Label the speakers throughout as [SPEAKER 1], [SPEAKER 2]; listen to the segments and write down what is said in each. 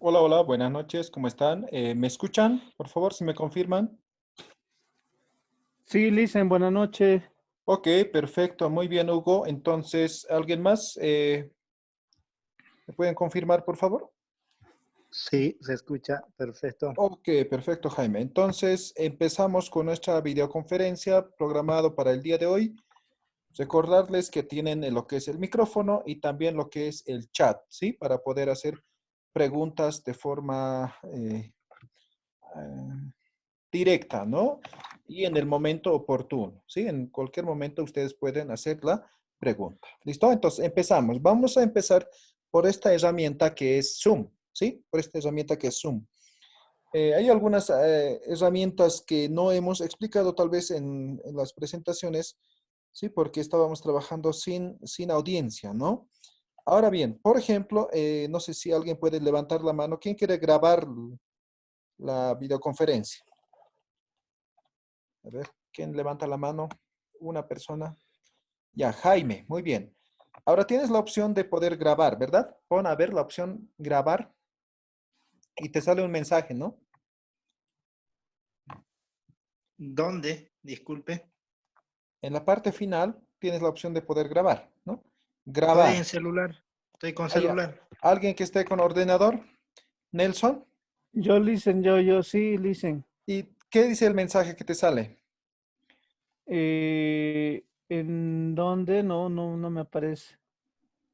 [SPEAKER 1] Hola, hola, buenas noches, ¿cómo están? ¿Me escuchan? Por favor, si me confirman.
[SPEAKER 2] Sí, Lisen, buenas noches.
[SPEAKER 1] Ok, perfecto, muy bien, Hugo. Entonces, ¿alguien más? ¿Me pueden confirmar, por favor?
[SPEAKER 3] Sí, se escucha, perfecto.
[SPEAKER 1] Ok, perfecto, Jaime. Entonces, empezamos con nuestra videoconferencia programado para el día de hoy. Recordarles que tienen lo que es el micrófono y también lo que es el chat, ¿sí? Para poder hacer preguntas de forma eh, directa, ¿no? Y en el momento oportuno, ¿sí? En cualquier momento ustedes pueden hacer la pregunta. ¿Listo? Entonces empezamos. Vamos a empezar por esta herramienta que es Zoom, ¿sí? Por esta herramienta que es Zoom. Hay algunas herramientas que no hemos explicado tal vez en las presentaciones, ¿sí? Porque estábamos trabajando sin audiencia, ¿no? Ahora bien, por ejemplo, no sé si alguien puede levantar la mano. ¿Quién quiere grabar la videoconferencia? A ver, ¿quién levanta la mano? Una persona. Ya, Jaime, muy bien. Ahora tienes la opción de poder grabar, ¿verdad? Pon a ver la opción grabar y te sale un mensaje, ¿no?
[SPEAKER 3] ¿Dónde? Disculpe.
[SPEAKER 1] En la parte final tienes la opción de poder grabar, ¿no?
[SPEAKER 3] Estoy en
[SPEAKER 1] Grabar.
[SPEAKER 3] celular. Estoy con
[SPEAKER 1] Ah, ya.
[SPEAKER 3] celular.
[SPEAKER 1] ¿Alguien que esté con ordenador? Nelson.
[SPEAKER 2] Yo, Lisen, yo, sí, Lisen.
[SPEAKER 1] ¿Y qué dice el mensaje que te sale?
[SPEAKER 2] ¿En dónde? No me aparece.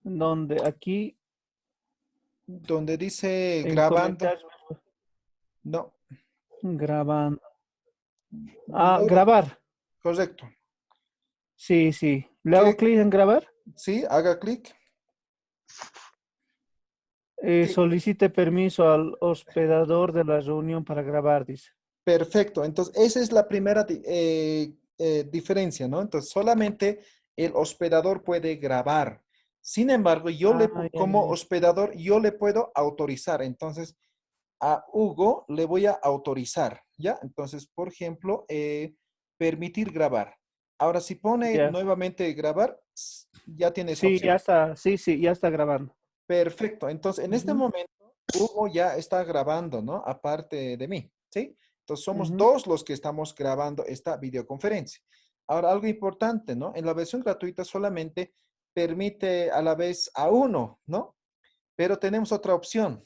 [SPEAKER 2] ¿En dónde? Aquí,
[SPEAKER 1] Donde dice
[SPEAKER 2] en
[SPEAKER 1] grabando.
[SPEAKER 2] comentarios,
[SPEAKER 1] No,
[SPEAKER 2] grabando. Ah,
[SPEAKER 1] no,
[SPEAKER 2] grabar.
[SPEAKER 1] correcto.
[SPEAKER 2] Sí, sí. ¿Le hago
[SPEAKER 1] ¿Qué?
[SPEAKER 2] clic en grabar?
[SPEAKER 1] Sí, haga clic. ¿Qué?
[SPEAKER 2] Solicite permiso al hospedador de la reunión para grabar, dice.
[SPEAKER 1] Perfecto, entonces esa es la primera diferencia, ¿no? Entonces solamente el hospedador puede grabar. Sin embargo,
[SPEAKER 2] Ah, ya, ya,
[SPEAKER 1] como
[SPEAKER 2] ya.
[SPEAKER 1] hospedador, yo le puedo autorizar. Entonces, a Hugo le voy a autorizar, ¿ya? Entonces, por ejemplo, permitir grabar. Ahora, si pone
[SPEAKER 2] Ya.
[SPEAKER 1] nuevamente grabar, ya tiene esa
[SPEAKER 2] Sí, ya
[SPEAKER 1] opción.
[SPEAKER 2] está. Sí, sí, ya está grabando.
[SPEAKER 1] Perfecto. Entonces, en este
[SPEAKER 2] Ujú,
[SPEAKER 1] momento, Hugo ya está grabando, ¿no? Aparte de mí, ¿sí? Entonces, somos
[SPEAKER 2] ujú.
[SPEAKER 1] dos los que estamos grabando esta videoconferencia. Ahora, algo importante, ¿no? En la versión gratuita solamente permite a la vez a uno, ¿no? Pero tenemos otra opción.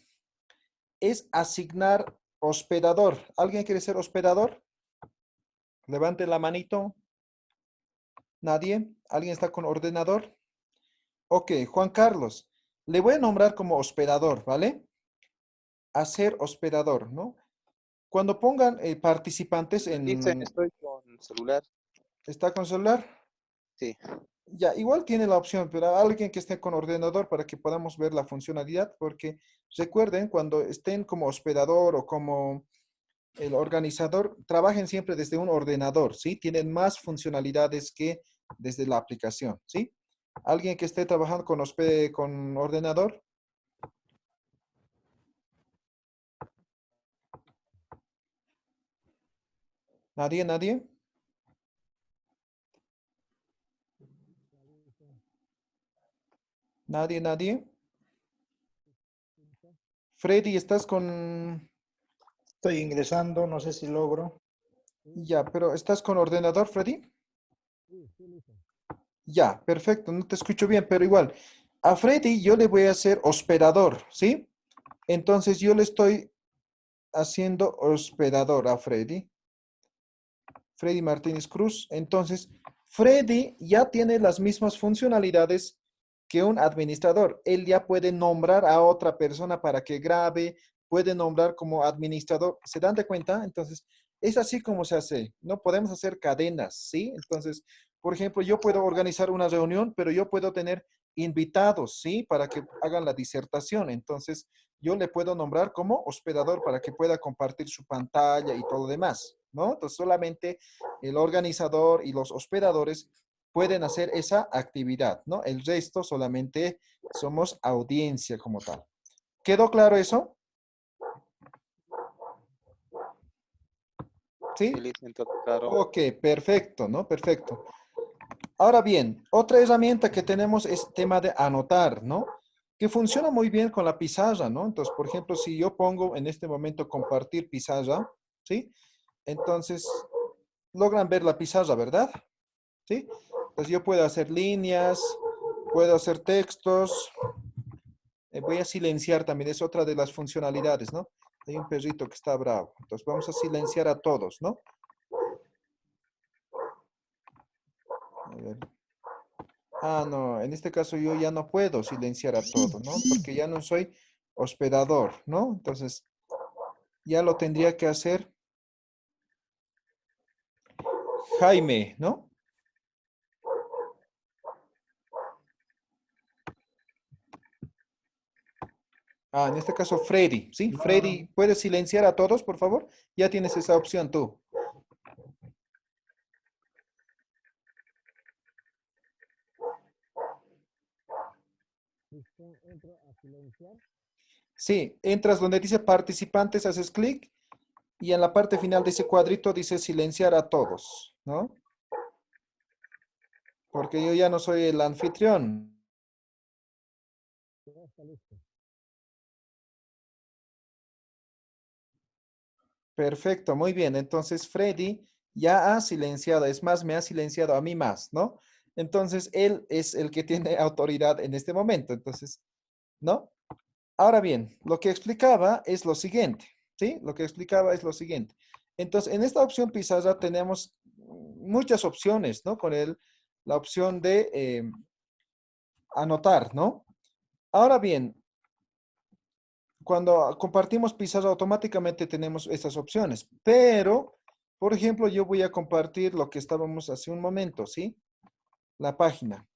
[SPEAKER 1] Es asignar hospedador. ¿Alguien quiere ser hospedador? Levante la manito. ¿Nadie? ¿Alguien está con ordenador? Ok, Juan Carlos. Le voy a nombrar como hospedador, ¿vale? Hacer hospedador, ¿no? Cuando pongan participantes
[SPEAKER 4] Dicen,
[SPEAKER 1] en...
[SPEAKER 4] estoy con celular.
[SPEAKER 1] ¿Está con celular?
[SPEAKER 4] Sí.
[SPEAKER 1] Ya, igual tiene la opción, pero alguien que esté con ordenador para que podamos ver la funcionalidad, porque recuerden, cuando estén como hospedador o como el organizador, trabajen siempre desde un ordenador, ¿sí? Tienen más funcionalidades que desde la aplicación, ¿sí? ¿Alguien que esté trabajando con ordenador? ¿Nadie? ¿Nadie? ¿Nadie? ¿Nadie? Freddy, ¿estás con...
[SPEAKER 3] Estoy ingresando, no sé si logro.
[SPEAKER 1] Ya, pero ¿estás con ordenador, Freddy? Ya, perfecto, no te escucho bien, pero igual, a Freddy yo le voy a hacer hospedador, ¿sí? Entonces yo le estoy haciendo hospedador a Freddy, Freddy Martínez Cruz. Entonces, Freddy ya tiene las mismas funcionalidades que un administrador. Él ya puede nombrar a otra persona para que grabe, puede nombrar como administrador. ¿Se dan de cuenta? Entonces, es así como se hace. No podemos hacer cadenas, ¿sí? Entonces, por ejemplo, yo puedo organizar una reunión, pero yo puedo tener invitados, ¿sí? Para que hagan la disertación. Entonces, yo le puedo nombrar como hospedador para que pueda compartir su pantalla y todo lo demás, ¿no? Entonces, solamente el organizador y los hospedadores pueden hacer esa actividad, ¿no? El resto solamente somos audiencia como tal. ¿Quedó claro eso?
[SPEAKER 4] Sí,
[SPEAKER 1] ¿Sí?
[SPEAKER 4] dicen todo claro.
[SPEAKER 1] Ok, perfecto, ¿no? Perfecto. Ahora bien, otra herramienta que tenemos es tema de anotar, ¿no? que funciona muy bien con la pizarra, ¿no? Entonces, por ejemplo, si yo pongo en este momento compartir pizarra, ¿sí? Entonces, logran ver la pizarra, ¿verdad? ¿Sí? Entonces, yo puedo hacer líneas, puedo hacer textos. Voy a silenciar también, es otra de las funcionalidades, ¿no? Hay un perrito que está bravo. Entonces, vamos a silenciar a todos, ¿no? A ver. Ah, no, en este caso yo ya no puedo silenciar a todos, ¿no? Porque ya no soy hospedador, ¿no? Entonces, ya lo tendría que hacer Jaime, ¿no? Ah, en este caso Freddy, ¿sí? Freddy, ¿puedes silenciar a todos, por favor? Ya tienes esa opción tú. Sí, entras donde dice participantes, haces clic y en la parte final de ese cuadrito dice silenciar a todos, ¿no? Porque yo ya no soy el anfitrión. Perfecto, muy bien. Entonces Freddy ya ha silenciado, es más, me ha silenciado a mí más, ¿no? Entonces él es el que tiene autoridad en este momento. Entonces, ¿no? Ahora bien, lo que explicaba es lo siguiente, ¿sí? Lo que explicaba es lo siguiente. Entonces, en esta opción pizarra tenemos muchas opciones, ¿no? Con la opción de anotar, ¿no? Ahora bien, cuando compartimos pizarra automáticamente tenemos estas opciones, pero, por ejemplo, yo voy a compartir lo que estábamos hace un momento, ¿sí? La página.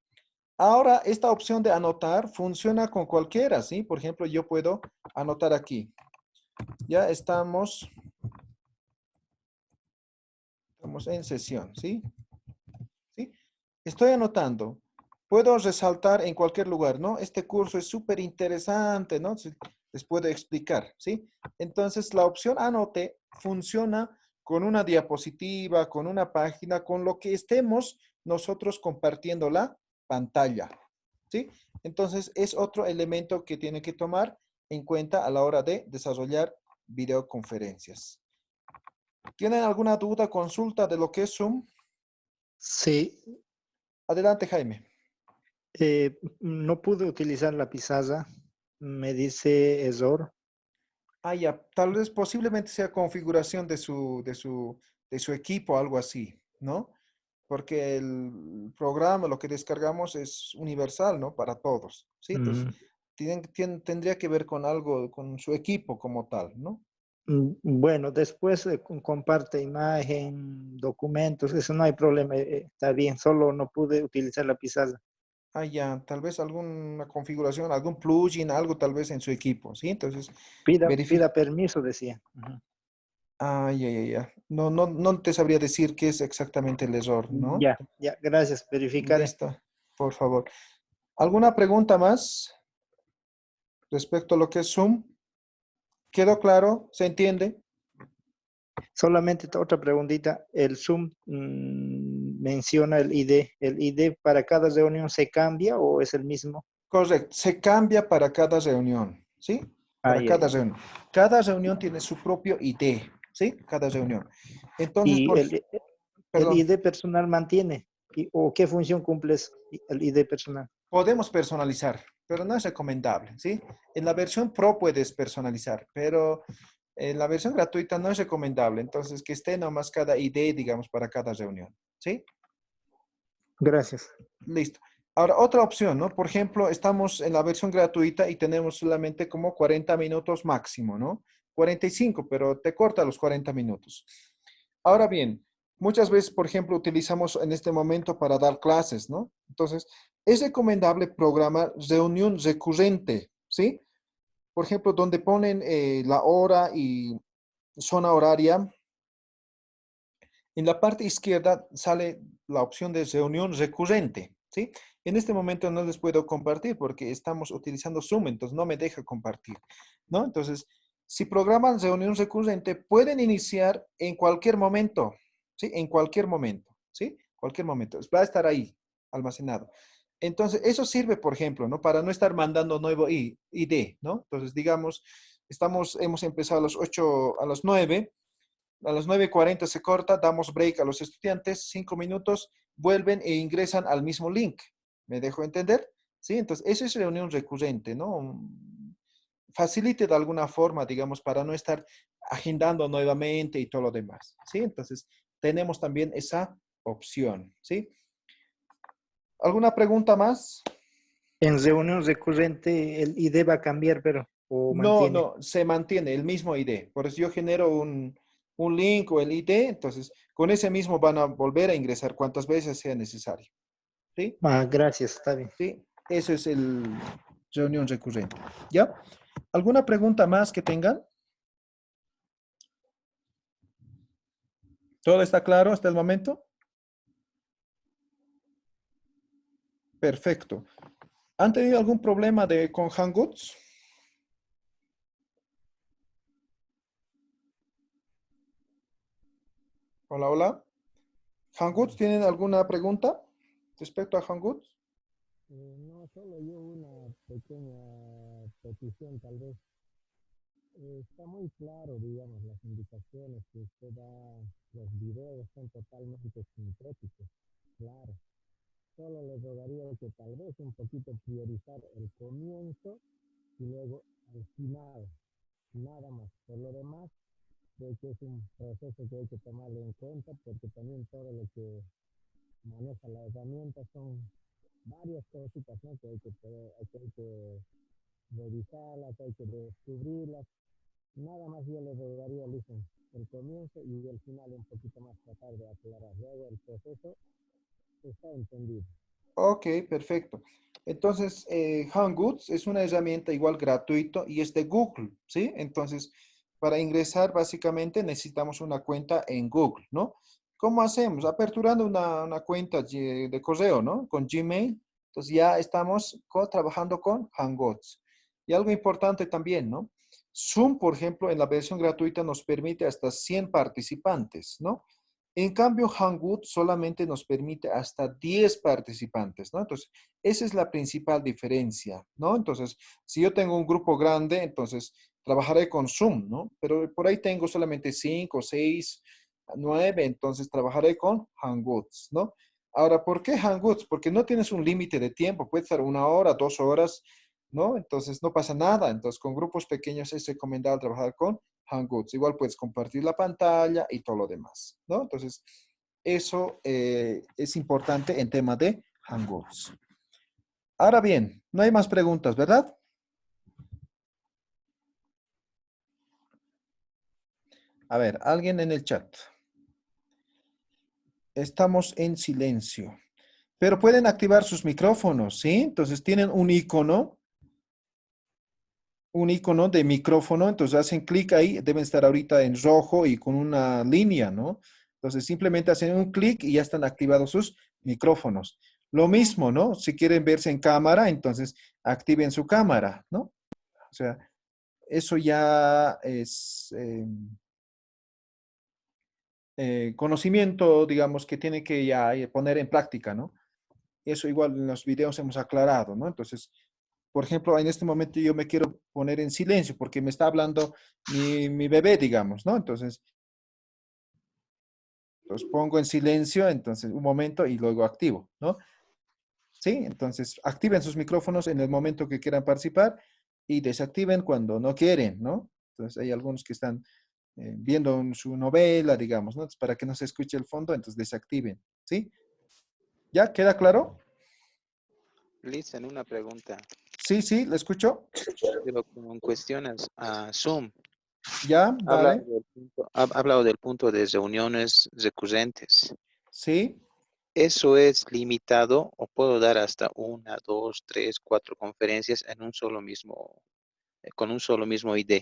[SPEAKER 1] Ahora, esta opción de anotar funciona con cualquiera, ¿sí? Por ejemplo, yo puedo anotar aquí. Ya estamos en sesión, ¿sí? ¿Sí? Estoy anotando. Puedo resaltar en cualquier lugar, ¿no? Este curso es súper interesante, ¿no? Sí, les puedo explicar, ¿sí? Entonces, la opción anote funciona con una diapositiva, con una página, con lo que estemos nosotros compartiendo la pantalla, ¿sí? Entonces, es otro elemento que tiene que tomar en cuenta a la hora de desarrollar videoconferencias. ¿Tienen alguna duda, consulta de lo que es Zoom?
[SPEAKER 3] Sí,
[SPEAKER 1] Adelante, Jaime.
[SPEAKER 3] no pude utilizar la pizarra. Me dice error.
[SPEAKER 1] Ah, ya, tal vez posiblemente sea configuración de su equipo, algo así, ¿no? Porque el programa, lo que descargamos es universal, ¿no? Para todos, ¿sí? Entonces,
[SPEAKER 3] Mm,
[SPEAKER 1] tendría que ver con algo, con su equipo como tal, ¿no?
[SPEAKER 3] Bueno, después comparte imagen, documentos, eso no hay problema, está bien, solo no pude utilizar la pizarra.
[SPEAKER 1] Ah, ya, tal vez alguna configuración, algún plugin, algo tal vez en su equipo, ¿sí? Entonces, verifica.
[SPEAKER 3] Pida permiso, decía. Ujú.
[SPEAKER 1] Ah, ya, ya, ya. No, no, no te sabría decir qué es exactamente el error, ¿no?
[SPEAKER 3] Ya, ya, gracias, verificaré.
[SPEAKER 1] Listo, por favor. ¿Alguna pregunta más respecto a lo que es Zoom? ¿Quedó claro? ¿Se entiende?
[SPEAKER 3] Solamente otra preguntita, el Zoom menciona el ID. ¿El ID para cada reunión se cambia o es el mismo?
[SPEAKER 1] Correcto. Se cambia para cada reunión, ¿sí? Para
[SPEAKER 3] Ay, ay,
[SPEAKER 1] cada
[SPEAKER 3] ay.
[SPEAKER 1] reunión. Cada reunión tiene su propio ID, ¿sí? Cada reunión. Entonces,
[SPEAKER 3] ¿Y el
[SPEAKER 1] perdón,
[SPEAKER 3] ID personal mantiene? ¿O qué función cumple el ID personal?
[SPEAKER 1] podemos personalizar, pero no es recomendable, ¿sí? En la versión Pro puedes personalizar, pero en la versión gratuita no es recomendable. Entonces, que esté nomás cada ID, digamos, para cada reunión, ¿sí?
[SPEAKER 3] Gracias.
[SPEAKER 1] Listo. Ahora, otra opción, ¿no? Por ejemplo, estamos en la versión gratuita y tenemos solamente como 40 minutos máximo, ¿no? 45, pero te corta los 40 minutos. Ahora bien, muchas veces, por ejemplo, utilizamos en este momento para dar clases, ¿no? Entonces, es recomendable programar reunión recurrente, ¿sí? Por ejemplo, donde ponen la hora y zona horaria, en la parte izquierda sale la opción de reunión recurrente, ¿sí? En este momento no les puedo compartir porque estamos utilizando Zoom, entonces no me deja compartir, ¿no? Entonces, si programan reunión recurrente, pueden iniciar en cualquier momento, ¿sí? En cualquier momento, ¿sí? Cualquier momento. Va a estar ahí, almacenado. Entonces, eso sirve, por ejemplo, ¿no? Para no estar mandando nuevo ID, ¿no? Entonces, digamos, hemos empezado a las 8, a las 9, a las 9:40 se corta, damos break a los estudiantes, 5 minutos, vuelven e ingresan al mismo link. ¿Me dejo entender? ¿Sí? Entonces, eso es reunión recurrente, ¿no? Facilite de alguna forma, digamos, para no estar agendando nuevamente y todo lo demás, ¿sí? Entonces, tenemos también esa opción, ¿sí? ¿Alguna pregunta más?
[SPEAKER 3] En reunión recurrente el ID va a cambiar, pero o
[SPEAKER 1] No,
[SPEAKER 3] mantiene.
[SPEAKER 1] no, se mantiene el mismo ID. Por eso yo genero un link o el ID, entonces con ese mismo van a volver a ingresar cuantas veces sea necesario. ¿Sí?
[SPEAKER 3] Ah, gracias, está bien.
[SPEAKER 1] Sí, eso es el reunión recurrente. ¿Ya? ¿Alguna pregunta más que tengan? ¿Todo está claro hasta el momento? Perfecto. ¿Han tenido algún problema con Hangouts? Hola, hola. ¿Hangouts tienen alguna pregunta respecto a Hangouts?
[SPEAKER 5] No, solo yo una pequeña petición, tal vez. Está muy claro, digamos, las indicaciones que usted da, los videos son totalmente sintéticos, claro. Solo le rogaría que tal vez un poquito priorizar el comienzo y luego al final, nada más. Por lo demás, creo que es un proceso que hay que tomarlo en cuenta porque también todo lo que maneja la herramienta son varias cositas, ¿no? Que hay que revisarlas, hay que descubrirlas. Nada más yo le rogaría, listen, el comienzo y el final un poquito más tratar de aclarar. Luego el proceso está entendido.
[SPEAKER 1] Ok, perfecto. Entonces, Hangouts es una herramienta igual gratuito y es de Google, ¿sí? Entonces, para ingresar básicamente necesitamos una cuenta en Google, ¿no? ¿Cómo hacemos? Aperturando una cuenta de correo, ¿no? Con Gmail. Entonces ya estamos trabajando con Hangouts. Y algo importante también, ¿no? Zoom, por ejemplo, en la versión gratuita nos permite hasta 100 participantes, ¿no? En cambio, Hangout solamente nos permite hasta 10 participantes, ¿no? Entonces, esa es la principal diferencia, ¿no? Entonces, si yo tengo un grupo grande, entonces trabajaré con Zoom, ¿no? Pero por ahí tengo solamente 5, 6, 9, entonces trabajaré con Hangouts, ¿no? Ahora, ¿por qué Hangouts? Porque no tienes un límite de tiempo, puede estar 1 hora, 2 horas, ¿no? Entonces, no pasa nada. Entonces, con grupos pequeños es recomendable trabajar con Hangouts. Igual puedes compartir la pantalla y todo lo demás, ¿no? Entonces, eso es importante en tema de Hangouts. Ahora bien, no hay más preguntas, ¿verdad? A ver, alguien en el chat. Estamos en silencio. Pero pueden activar sus micrófonos, ¿sí? Entonces tienen un icono de micrófono, entonces hacen clic ahí, deben estar ahorita en rojo y con una línea, ¿no? Entonces simplemente hacen un clic y ya están activados sus micrófonos. Lo mismo, ¿no? Si quieren verse en cámara, entonces activen su cámara, ¿no? O sea, eso ya es conocimiento, digamos, que tiene que ya poner en práctica, ¿no? Eso igual en los videos hemos aclarado, ¿no? Entonces, por ejemplo, en este momento yo me quiero poner en silencio porque me está hablando mi bebé, digamos, ¿no? Entonces, los pongo en silencio, entonces un momento y luego activo, ¿no? Sí, entonces activen sus micrófonos en el momento que quieran participar y desactiven cuando no quieren, ¿no? Entonces hay algunos que están viendo su novela, digamos, ¿no? Entonces, para que no se escuche el fondo, entonces desactiven, ¿sí? ¿Ya queda claro?
[SPEAKER 4] Listen, una pregunta.
[SPEAKER 1] Sí, sí, ¿le escucho?
[SPEAKER 4] Pero como en cuestiones a Zoom,
[SPEAKER 1] Ya,
[SPEAKER 4] ha hablado
[SPEAKER 1] dale.
[SPEAKER 4] ha hablado del punto de reuniones recurrentes.
[SPEAKER 1] Sí.
[SPEAKER 4] ¿Eso es limitado o puedo dar hasta 1, 2, 3, 4 conferencias en un solo mismo, con un solo mismo ID?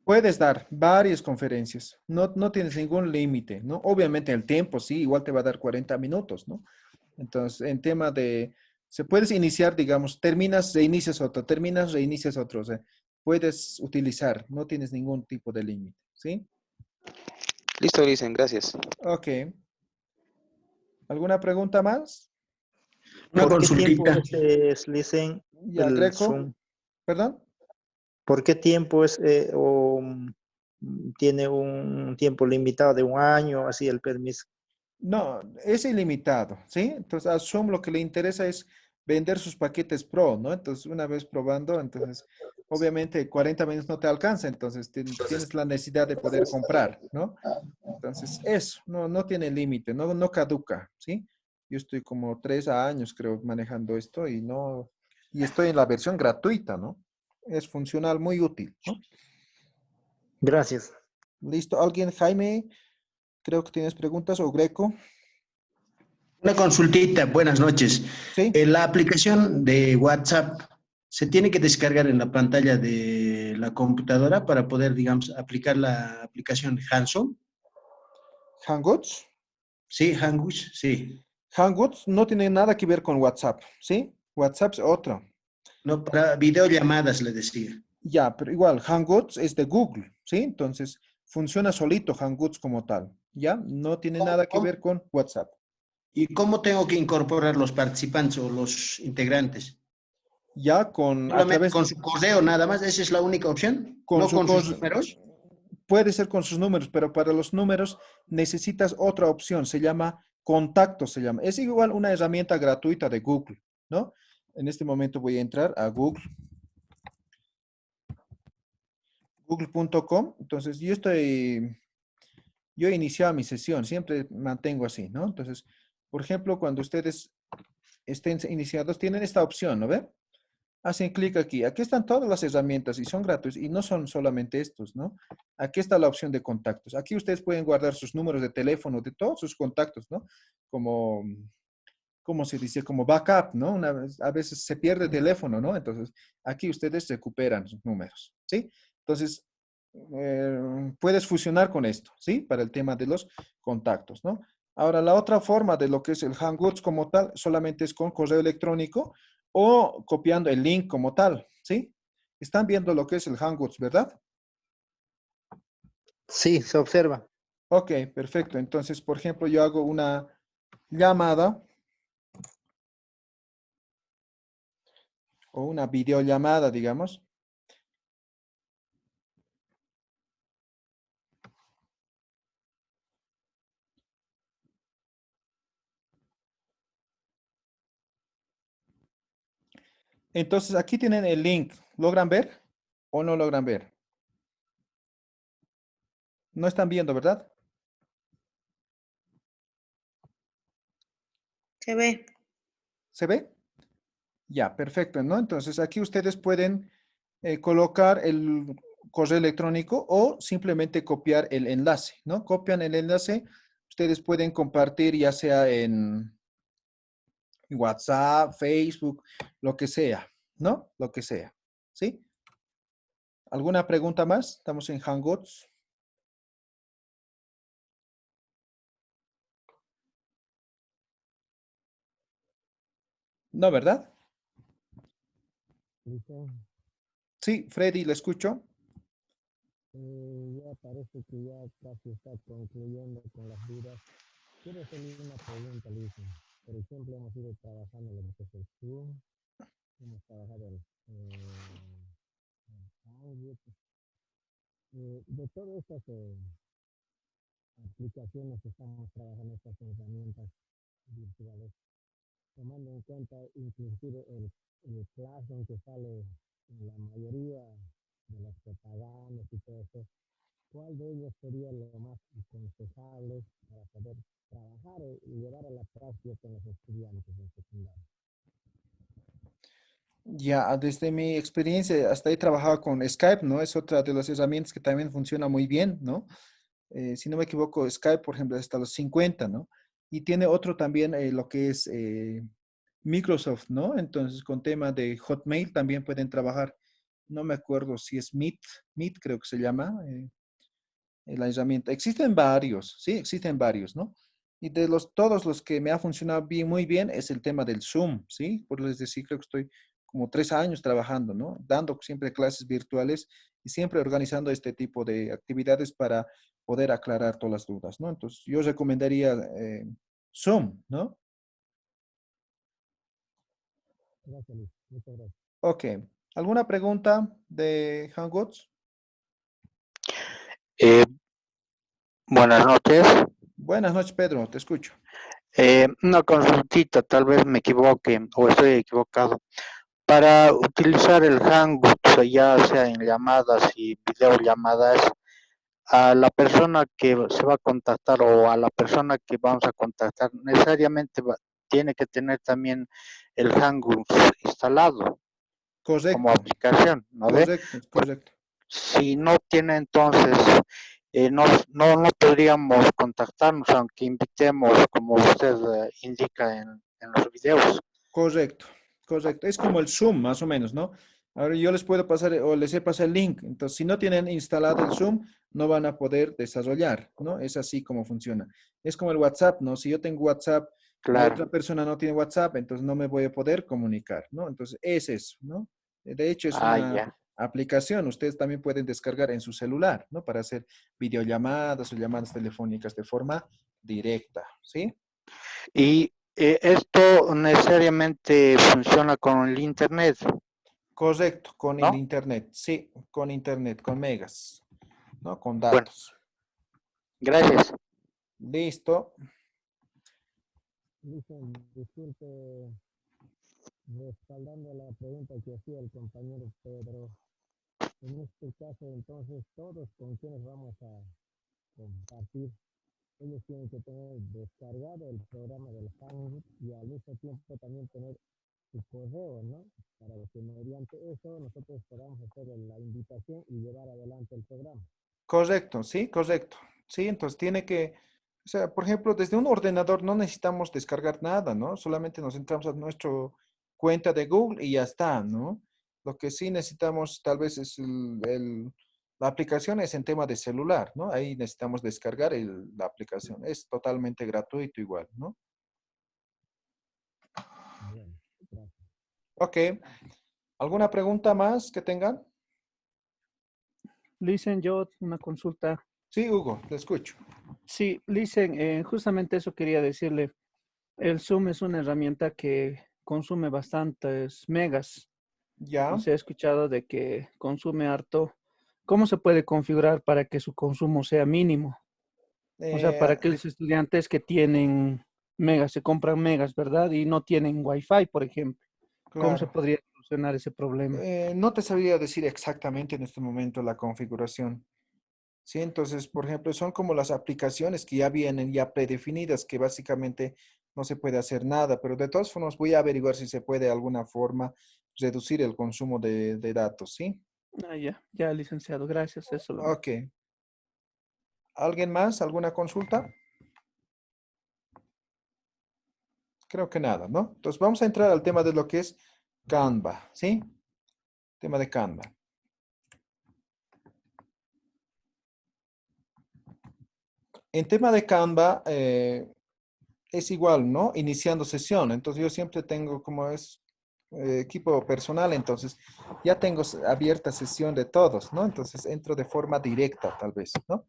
[SPEAKER 1] Puedes dar varias conferencias, no tienes ningún límite, ¿no? Obviamente el tiempo, sí, igual te va a dar 40 minutos, ¿no? Entonces, en tema se puedes iniciar, digamos, terminas, reinicias otro, o sea, puedes utilizar, no tienes ningún tipo de límite, ¿sí?
[SPEAKER 4] Listo, dicen, gracias.
[SPEAKER 1] Ok. ¿Alguna pregunta más?
[SPEAKER 6] Una
[SPEAKER 3] ¿Por qué tiempo
[SPEAKER 6] consultita.
[SPEAKER 3] es, Licen,
[SPEAKER 1] Ya,
[SPEAKER 3] el
[SPEAKER 1] Greco,
[SPEAKER 3] Zoom?
[SPEAKER 1] perdón.
[SPEAKER 3] ¿Por qué tiempo es, tiene un tiempo limitado de un año, así el permiso?
[SPEAKER 1] No, es ilimitado, ¿sí? Entonces, a Zoom lo que le interesa es vender sus paquetes Pro, ¿no? Entonces, una vez probando, entonces, obviamente 40 minutos no te alcanza, entonces tienes la necesidad de poder comprar, ¿no? Entonces, eso, no tiene límite, no caduca, ¿sí? Yo estoy como 3 años, creo, manejando esto y estoy en la versión gratuita, ¿no? Es funcional, muy útil, ¿no?
[SPEAKER 3] Gracias.
[SPEAKER 1] Listo, ¿alguien, Jaime? Creo que tienes preguntas, o Greco,
[SPEAKER 6] Una consultita, buenas noches.
[SPEAKER 1] ¿sí?
[SPEAKER 6] La aplicación de WhatsApp se tiene que descargar en la pantalla de la computadora para poder, digamos, aplicar la aplicación Handsome.
[SPEAKER 1] Hangouts.
[SPEAKER 6] Sí, Hangouts, sí.
[SPEAKER 1] Hangouts no tiene nada que ver con WhatsApp, ¿sí? WhatsApp es otro.
[SPEAKER 6] No, para videollamadas le decía.
[SPEAKER 1] Ya, pero igual, Hangouts es de Google, ¿sí? Entonces, funciona solito Hangouts como tal, ¿ya? No tiene nada que ver con WhatsApp.
[SPEAKER 6] ¿Y cómo tengo que incorporar los participantes o los integrantes?
[SPEAKER 1] Ya a
[SPEAKER 6] Solamente
[SPEAKER 1] través,
[SPEAKER 6] con su correo nada más, esa es la única opción,
[SPEAKER 1] con
[SPEAKER 6] no
[SPEAKER 1] su
[SPEAKER 6] con sus
[SPEAKER 1] correo,
[SPEAKER 6] números.
[SPEAKER 1] puede ser con sus números, pero para los números necesitas otra opción, se llama contacto, se llama. Es igual una herramienta gratuita de Google, ¿no? En este momento voy a entrar a Google, google.com. Entonces, yo he iniciado mi sesión, siempre mantengo así, ¿no? Entonces, por ejemplo, cuando ustedes estén iniciados, tienen esta opción, ¿no ve? Hacen clic aquí. Aquí están todas las herramientas y son gratuitos y no son solamente estos, ¿no? Aquí está la opción de contactos. Aquí ustedes pueden guardar sus números de teléfono de todos sus contactos, ¿no? Como, ¿cómo se dice? Como backup, ¿no? A veces se pierde el teléfono, ¿no? Entonces, aquí ustedes recuperan sus números, ¿sí? Entonces, puedes fusionar con esto, ¿sí? Para el tema de los contactos, ¿no? Ahora, la otra forma de lo que es el Hangouts como tal, solamente es con correo electrónico o copiando el link como tal, ¿sí? Están viendo lo que es el Hangouts, ¿verdad?
[SPEAKER 3] Sí, se observa.
[SPEAKER 1] Ok, perfecto. Entonces, por ejemplo, yo hago una llamada o una videollamada, digamos. Entonces, aquí tienen el link. ¿Logran ver o no logran ver? No están viendo, ¿verdad?
[SPEAKER 7] Se ve.
[SPEAKER 1] ¿Se ve? Ya, perfecto, ¿no? Entonces, aquí ustedes pueden colocar el correo electrónico o simplemente copiar el enlace, ¿no? Copian el enlace, ustedes pueden compartir ya sea en WhatsApp, Facebook, lo que sea, ¿no? Lo que sea, ¿sí? ¿Alguna pregunta más? Estamos en Hangouts. No, ¿verdad?
[SPEAKER 5] Listo.
[SPEAKER 1] Sí, Freddy, le escucho.
[SPEAKER 5] Ya parece que ya casi está concluyendo con las dudas. Quiero hacerle una pregunta, Luis. Por ejemplo, hemos ido trabajando en lo que es el Zoom, hemos trabajado el Hangout. De todas estas aplicaciones que estamos trabajando, estas herramientas virtuales, tomando en cuenta inclusive el Classroom que sale en la mayoría de las propagandas y todo eso, ¿cuál de ellos sería lo más aconsejable para poder trabajar y llevar a la práctica con los estudiantes en secundaria?
[SPEAKER 1] Ya, desde mi experiencia, hasta he trabajado con Skype, ¿no? Es otra de las herramientas que también funciona muy bien, ¿no? Si no me equivoco, Skype, por ejemplo, hasta los 50, ¿no? Y tiene otro también, lo que es Microsoft, ¿no? Entonces, con tema de Hotmail también pueden trabajar. No me acuerdo si es Meet creo que se llama, la herramienta. Existen varios, sí, existen varios, ¿no? Y de todos los que me ha funcionado bien, muy bien, es el tema del Zoom, ¿sí? Por les decir, creo que estoy como 3 años trabajando, ¿no? Dando siempre clases virtuales y siempre organizando este tipo de actividades para poder aclarar todas las dudas, ¿no? Entonces, yo recomendaría Zoom, ¿no?
[SPEAKER 5] Gracias, Luis. Muchas gracias.
[SPEAKER 1] Ok. ¿Alguna pregunta de Hangouts?
[SPEAKER 7] Eh, Buenas noches.
[SPEAKER 1] Buenas noches, Pedro. Te escucho.
[SPEAKER 7] Una consultita, tal vez me equivoque o estoy equivocado. Para utilizar el Hangouts, ya sea en llamadas y videollamadas, a la persona que se va a contactar o a la persona que vamos a contactar, necesariamente tiene que tener también el Hangouts instalado como
[SPEAKER 1] Correcto.
[SPEAKER 7] aplicación, ¿no ve?
[SPEAKER 1] Correcto, correcto.
[SPEAKER 7] Si no tiene, entonces no podríamos contactarnos, aunque invitemos, como usted indica en los videos.
[SPEAKER 1] Correcto, correcto. Es como el Zoom, más o menos, ¿no? Ahora yo les puedo pasar o les he pasado el link. Entonces, si no tienen instalado el Zoom, no van a poder desarrollar, ¿no? Es así como funciona. Es como el WhatsApp, ¿no? Si yo tengo WhatsApp, la
[SPEAKER 7] Claro.
[SPEAKER 1] otra persona no tiene WhatsApp, entonces no me voy a poder comunicar, ¿no? Entonces, es eso, ¿no? De hecho, es
[SPEAKER 7] Ah,
[SPEAKER 1] una
[SPEAKER 7] ya.
[SPEAKER 1] aplicación. Ustedes también pueden descargar en su celular, ¿no? Para hacer videollamadas o llamadas telefónicas de forma directa, ¿sí?
[SPEAKER 7] Y esto necesariamente funciona con el Internet,
[SPEAKER 1] Correcto, con el
[SPEAKER 7] ¿no?
[SPEAKER 1] internet, sí, con internet, con megas, ¿no? Con
[SPEAKER 7] Bueno,
[SPEAKER 1] datos.
[SPEAKER 7] gracias.
[SPEAKER 1] Listo.
[SPEAKER 5] Dicen, disculpe, respaldando la pregunta que hacía el compañero Pedro, en este caso, entonces, todos con quienes vamos a compartir, ellos tienen que tener descargado el programa del Hangout y al mismo tiempo también tener su correo, ¿no? Para que mediante eso nosotros podamos hacer la invitación y llevar adelante el programa.
[SPEAKER 1] Correcto, sí, correcto. Sí, entonces tiene que, o sea, por ejemplo, desde un ordenador no necesitamos descargar nada, ¿no? Solamente nos entramos a nuestra cuenta de Google y ya está, ¿no? Lo que sí necesitamos tal vez es la aplicación es en tema de celular, ¿no? Ahí necesitamos descargar la aplicación. Es totalmente gratuito igual, ¿no?
[SPEAKER 5] Bueno, gracias.
[SPEAKER 1] Ok. ¿Alguna pregunta más que tengan?
[SPEAKER 2] Listen, yo una consulta.
[SPEAKER 1] Sí, Hugo, te escucho.
[SPEAKER 2] Sí, listen, justamente eso quería decirle. El Zoom es una herramienta que consume bastantes megas. O
[SPEAKER 1] Ya.
[SPEAKER 2] sea, he escuchado de que consume harto. ¿Cómo se puede configurar para que su consumo sea mínimo? O sea, para
[SPEAKER 1] Eh,
[SPEAKER 2] aquellos estudiantes que tienen megas, se compran megas, ¿verdad? Y no tienen Wi-Fi, por ejemplo. ¿Cómo se
[SPEAKER 1] claro.
[SPEAKER 2] podría solucionar ese problema?
[SPEAKER 1] No te sabría decir exactamente en este momento la configuración. Sí, entonces, por ejemplo, son como las aplicaciones que ya vienen ya predefinidas, que básicamente no se puede hacer nada, pero de todas formas voy a averiguar si se puede de alguna forma reducir el consumo de datos, ¿sí?
[SPEAKER 2] Ah, ya, ya, licenciado, gracias, eso lo
[SPEAKER 1] Ok. ¿Alguien más? ¿Alguna consulta? Creo que nada, ¿no? Entonces vamos a entrar al tema de lo que es Canva, ¿sí? Tema de Canva. En tema de Canva, es igual, ¿no? Iniciando sesión. Entonces yo siempre tengo como es equipo personal, entonces ya tengo abierta sesión de todos, ¿no? Entonces entro de forma directa, tal vez, ¿no?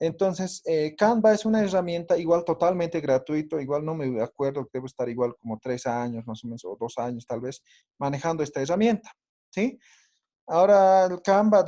[SPEAKER 1] Entonces, Canva es una herramienta igual totalmente gratuito, igual no me acuerdo, debo estar igual como 3 años más o menos, o 2 años tal vez, manejando esta herramienta, ¿sí? Ahora, el Canva,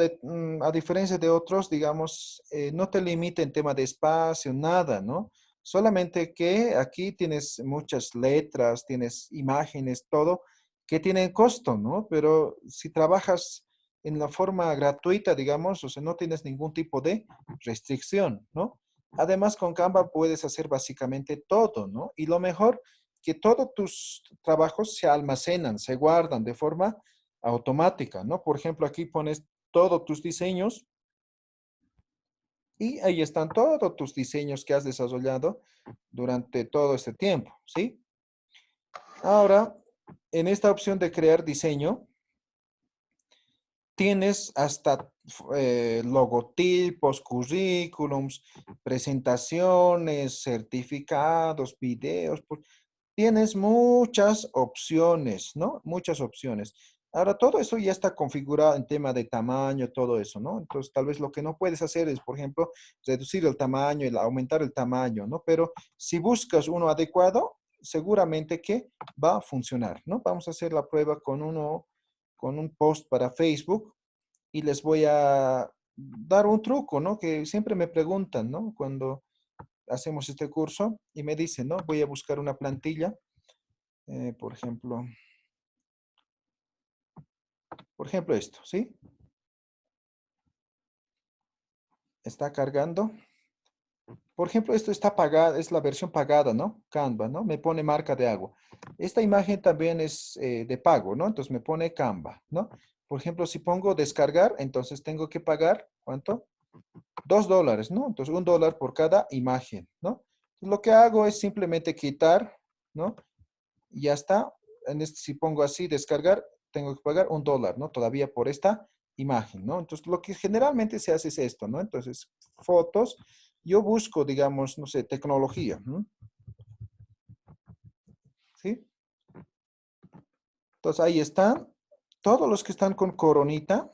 [SPEAKER 1] a diferencia de otros, digamos, no te limita en tema de espacio, nada, ¿no? Solamente que aquí tienes muchas letras, tienes imágenes, todo, que tienen costo, ¿no? Pero si trabajas en la forma gratuita, digamos, o sea, no tienes ningún tipo de restricción, ¿no? Además, con Canva puedes hacer básicamente todo, ¿no? Y lo mejor, que todos tus trabajos se almacenan, se guardan de forma automática, ¿no? Por ejemplo, aquí pones todos tus diseños y ahí están todos tus diseños que has desarrollado durante todo este tiempo, ¿sí? Ahora, en esta opción de crear diseño, tienes hasta logotipos, currículums, presentaciones, certificados, videos. Tienes muchas opciones, ¿no? Muchas opciones. Ahora, todo eso ya está configurado en tema de tamaño, todo eso, ¿no? Entonces, tal vez lo que no puedes hacer es, por ejemplo, reducir el tamaño, aumentar el tamaño, ¿no? Pero si buscas uno adecuado, seguramente que va a funcionar, ¿no? Vamos a hacer la prueba con un post para Facebook y les voy a dar un truco, ¿no? Que siempre me preguntan, ¿no? Cuando hacemos este curso y me dicen, ¿no? Voy a buscar una plantilla, por ejemplo esto, ¿sí? Está cargando. Por ejemplo, esto está pagada, es la versión pagada, ¿no? Canva, ¿no? Me pone marca de agua. Esta imagen también es de pago, ¿no? Entonces me pone Canva, ¿no? Por ejemplo, si pongo descargar, entonces tengo que pagar, ¿cuánto? $2, ¿no? Entonces $1 por cada imagen, ¿no? Entonces, lo que hago es simplemente quitar, ¿no? Y ya está. Si pongo así, descargar, tengo que pagar $1, ¿no? Todavía por esta imagen, ¿no? Entonces, lo que generalmente se hace es esto, ¿no? Entonces, fotos, yo busco, digamos, no sé, tecnología, ¿no? ¿Sí? Entonces, ahí están. Todos los que están con coronita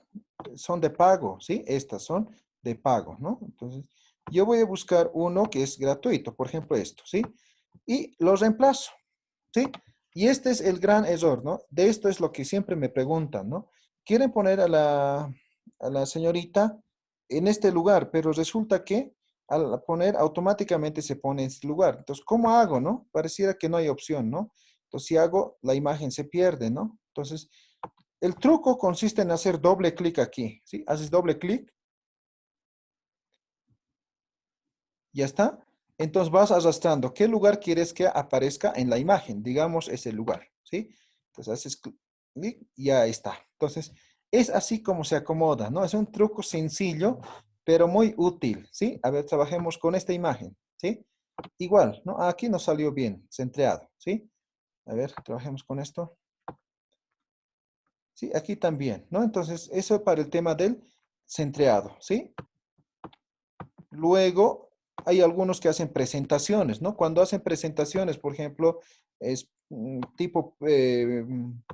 [SPEAKER 1] son de pago, ¿sí? Estas son de pago, ¿no? Entonces, yo voy a buscar uno que es gratuito, por ejemplo, esto, ¿sí? Y lo reemplazo, ¿sí? Y este es el gran error, ¿no? De esto es lo que siempre me preguntan, ¿no? Quieren poner a la señorita en este lugar, pero resulta que al poner automáticamente se pone en este lugar. Entonces, ¿cómo hago, no? Pareciera que no hay opción, ¿no? Entonces, si hago, la imagen se pierde, ¿no? Entonces, el truco consiste en hacer doble clic aquí, ¿sí? Haces doble clic, ya está. Entonces vas arrastrando. ¿Qué lugar quieres que aparezca en la imagen? Digamos ese lugar, ¿sí? Entonces haces clic y ya está. Entonces, es así como se acomoda, ¿no? Es un truco sencillo, pero muy útil, ¿sí? A ver, trabajemos con esta imagen, ¿sí? Igual, ¿no? Aquí nos salió bien, centreado, ¿sí? A ver, trabajemos con esto. Sí, aquí también, ¿no? Entonces, eso para el tema del centreado, ¿sí? Luego, hay algunos que hacen presentaciones, ¿no? Cuando hacen presentaciones, por ejemplo, es tipo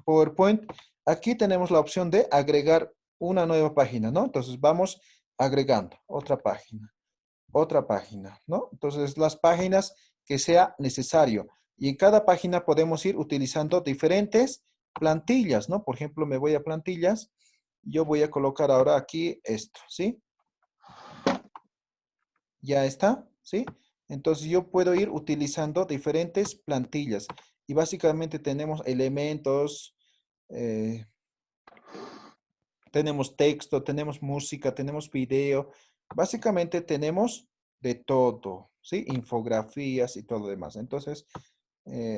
[SPEAKER 1] PowerPoint, aquí tenemos la opción de agregar una nueva página, ¿no? Entonces, vamos agregando otra página, ¿no? Entonces, las páginas que sea necesario. Y en cada página podemos ir utilizando diferentes plantillas, ¿no? Por ejemplo, me voy a plantillas. Yo voy a colocar ahora aquí esto, ¿sí? Ya está, ¿sí? Entonces yo puedo ir utilizando diferentes plantillas. Y básicamente tenemos elementos, eh, tenemos texto, tenemos música, tenemos video. Básicamente tenemos de todo, ¿sí? Infografías y todo lo demás. Entonces,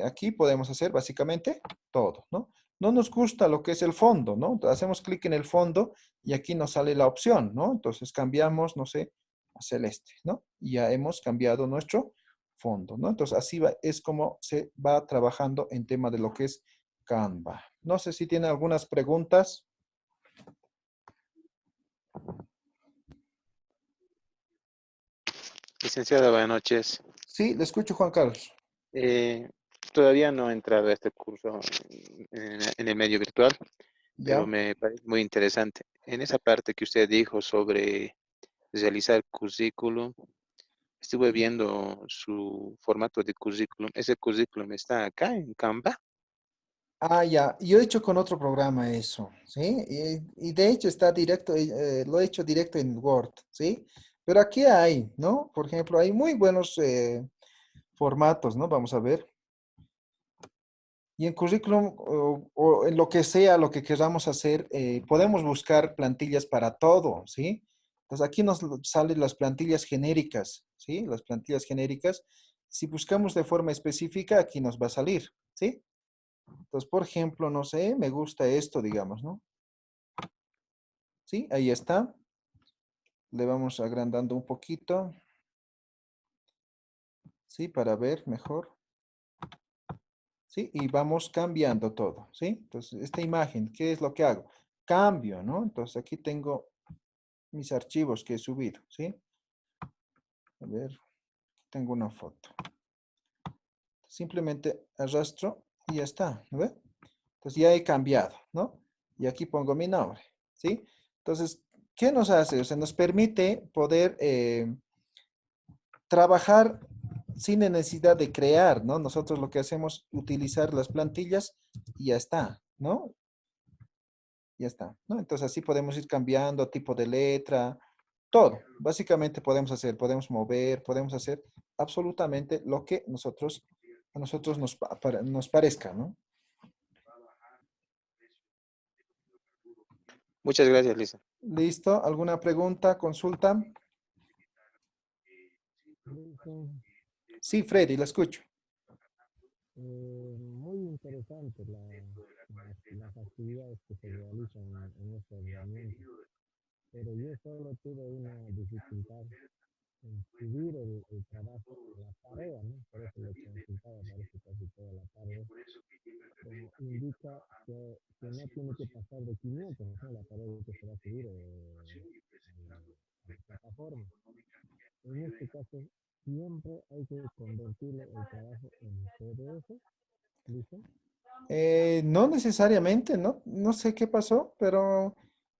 [SPEAKER 1] aquí podemos hacer básicamente todo, ¿no? No nos gusta lo que es el fondo, ¿no? Entonces, hacemos clic en el fondo y aquí nos sale la opción, ¿no? Entonces cambiamos, no sé, a celeste, ¿no? Y ya hemos cambiado nuestro fondo, ¿no? Entonces así es como se va trabajando en tema de lo que es Canva. No sé si tiene algunas preguntas.
[SPEAKER 4] Licenciada, buenas noches.
[SPEAKER 1] Sí, le escucho, Juan Carlos.
[SPEAKER 4] Eh, Todavía no he entrado a este curso en el medio virtual, pero
[SPEAKER 1] Ya.
[SPEAKER 4] me parece muy interesante. En esa parte que usted dijo sobre realizar currículum, estuve viendo su formato de currículum. ¿Ese currículum está acá en Canva?
[SPEAKER 1] Ah, ya. Yo he hecho con otro programa eso, ¿sí? Y de hecho está directo, lo he hecho directo en Word, ¿sí? Pero aquí hay, ¿no? Por ejemplo, hay muy buenos formatos, ¿no? Vamos a ver. Y en currículum o en lo que sea, lo que queramos hacer, podemos buscar plantillas para todo, ¿sí? Entonces aquí nos salen las plantillas genéricas, ¿sí? Las plantillas genéricas. Si buscamos de forma específica, aquí nos va a salir, ¿sí? Entonces, por ejemplo, no sé, me gusta esto, digamos, ¿no? Sí, ahí está. Le vamos agrandando un poquito, ¿sí? Para ver mejor. ¿Sí? Y vamos cambiando todo, ¿sí? Entonces, esta imagen, ¿qué es lo que hago? Cambio, ¿no? Entonces, aquí tengo mis archivos que he subido, ¿sí? A ver, tengo una foto. Simplemente arrastro y ya está, ¿no ve? Entonces, ya he cambiado, ¿no? Y aquí pongo mi nombre, ¿sí? Entonces, ¿qué nos hace? O sea, nos permite poder trabajar sin necesidad de crear, ¿no? Nosotros lo que hacemos es utilizar las plantillas y ya está, ¿no? Ya está, ¿no? Entonces así podemos ir cambiando tipo de letra, todo. Básicamente podemos mover, podemos hacer absolutamente lo que a nosotros nos parezca, ¿no?
[SPEAKER 4] Muchas gracias, Lisa.
[SPEAKER 1] ¿Listo? ¿Alguna pregunta, consulta?
[SPEAKER 5] Dicen,
[SPEAKER 1] Sí, Freddy, la escucho.
[SPEAKER 5] muy interesante las actividades que se realizan en esta herramienta, pero yo solo tuve una dificultad en subir el trabajo, la tarea, ¿no? Por eso le consultaba, parece casi toda la tarde. Indica que no tiene que pasar de 500, ¿no? La tarea que se va a subir a la plataforma. En este caso, siempre hay que convertirle el trabajo en PDF, ¿listo?
[SPEAKER 1] No necesariamente, ¿no? No sé qué pasó, pero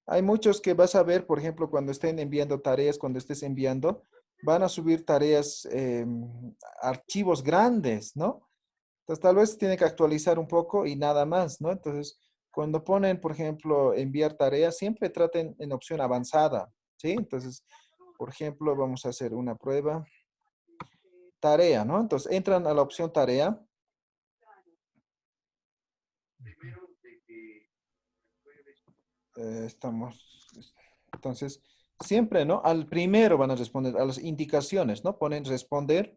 [SPEAKER 1] hay muchos que vas a ver, por ejemplo, cuando estén enviando tareas, cuando estés enviando, van a subir tareas, archivos grandes, ¿no? Entonces tal vez tiene que actualizar un poco y nada más, ¿no? Entonces, cuando ponen, por ejemplo, enviar tareas, siempre traten en opción avanzada, ¿sí? Entonces, por ejemplo, vamos a hacer una prueba. Tarea, ¿no? Entonces, entran a la opción tarea. Entonces, siempre, ¿no? Al primero van a responder, a las indicaciones, ¿no? Ponen responder.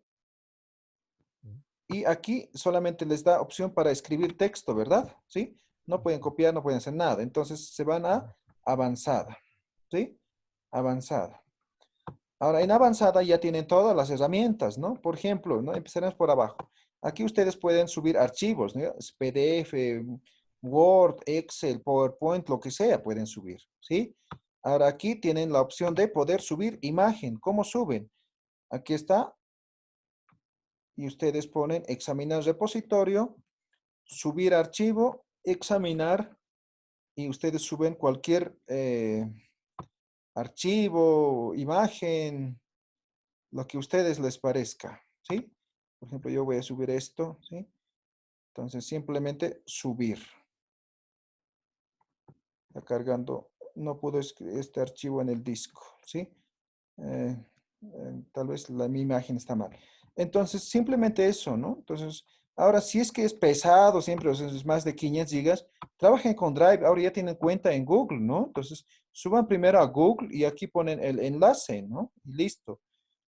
[SPEAKER 1] Y aquí solamente les da opción para escribir texto, ¿verdad? ¿Sí? No pueden copiar, no pueden hacer nada. Entonces, se van a avanzada, ¿sí? Avanzada. Ahora, en avanzada ya tienen todas las herramientas, ¿no? Por ejemplo, ¿no? Empezaremos por abajo. Aquí ustedes pueden subir archivos, ¿no? PDF, Word, Excel, PowerPoint, lo que sea pueden subir, ¿sí? Ahora aquí tienen la opción de poder subir imagen. ¿Cómo suben? Aquí está. Y ustedes ponen examinar repositorio, subir archivo, examinar, y ustedes suben cualquier archivo, imagen, lo que a ustedes les parezca, ¿sí? Por ejemplo, yo voy a subir esto, ¿sí? Entonces, simplemente subir. Está cargando, no puedo escribir este archivo en el disco, ¿sí? Tal vez mi imagen está mal. Entonces, simplemente eso, ¿no? Entonces, ahora, si es que es pesado siempre, o sea, es más de 500 gigas, trabajen con Drive, ahora ya tienen cuenta en Google, ¿no? Entonces, suban primero a Google y aquí ponen el enlace, ¿no? Y listo.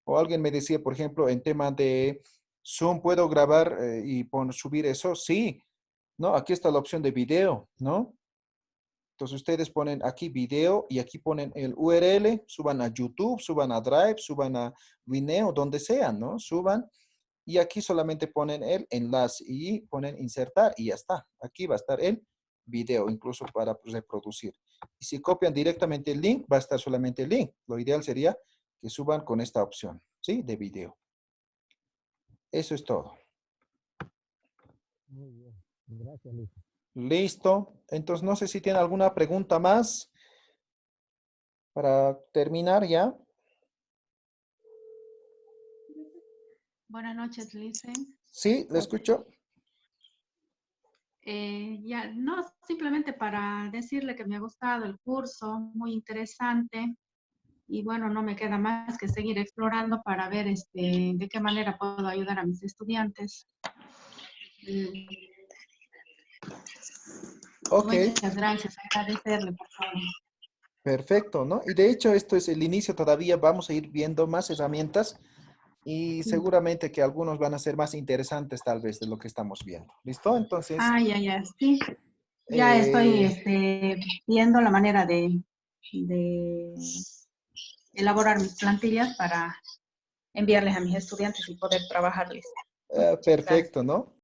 [SPEAKER 1] O alguien me decía, por ejemplo, en tema de Zoom, ¿puedo grabar y subir eso? Sí, ¿no? Aquí está la opción de video, ¿no? Entonces ustedes ponen aquí video y aquí ponen el URL, suban a YouTube, suban a Drive, suban a Vimeo, donde sea, ¿no? Suban y aquí solamente ponen el enlace y ponen insertar y ya está. Aquí va a estar el video, incluso para reproducir. Y si copian directamente el link, va a estar solamente el link. Lo ideal sería que suban con esta opción, ¿sí? De video. Eso es todo.
[SPEAKER 5] Muy bien. Gracias, Luis.
[SPEAKER 1] Listo. Entonces, no sé si tienen alguna pregunta más para terminar ya.
[SPEAKER 8] Buenas noches, Licen.
[SPEAKER 1] Sí, le escucho.
[SPEAKER 8] Ya, no, simplemente para decirle que me ha gustado el curso, muy interesante. Y bueno, no me queda más que seguir explorando para ver de qué manera puedo ayudar a mis estudiantes.
[SPEAKER 1] Ok,
[SPEAKER 8] Muchas gracias, agradecerle, por favor.
[SPEAKER 1] perfecto, ¿no? Y de hecho, esto es el inicio todavía. Vamos a ir viendo más herramientas y
[SPEAKER 8] Sí.
[SPEAKER 1] seguramente que algunos van a ser más interesantes tal vez de lo que estamos viendo. ¿Listo? Entonces,
[SPEAKER 8] Ya, sí. Ya estoy viendo la manera de elaborar mis plantillas para enviarles a mis estudiantes y poder trabajarles. Muchas gracias.
[SPEAKER 1] perfecto, ¿no?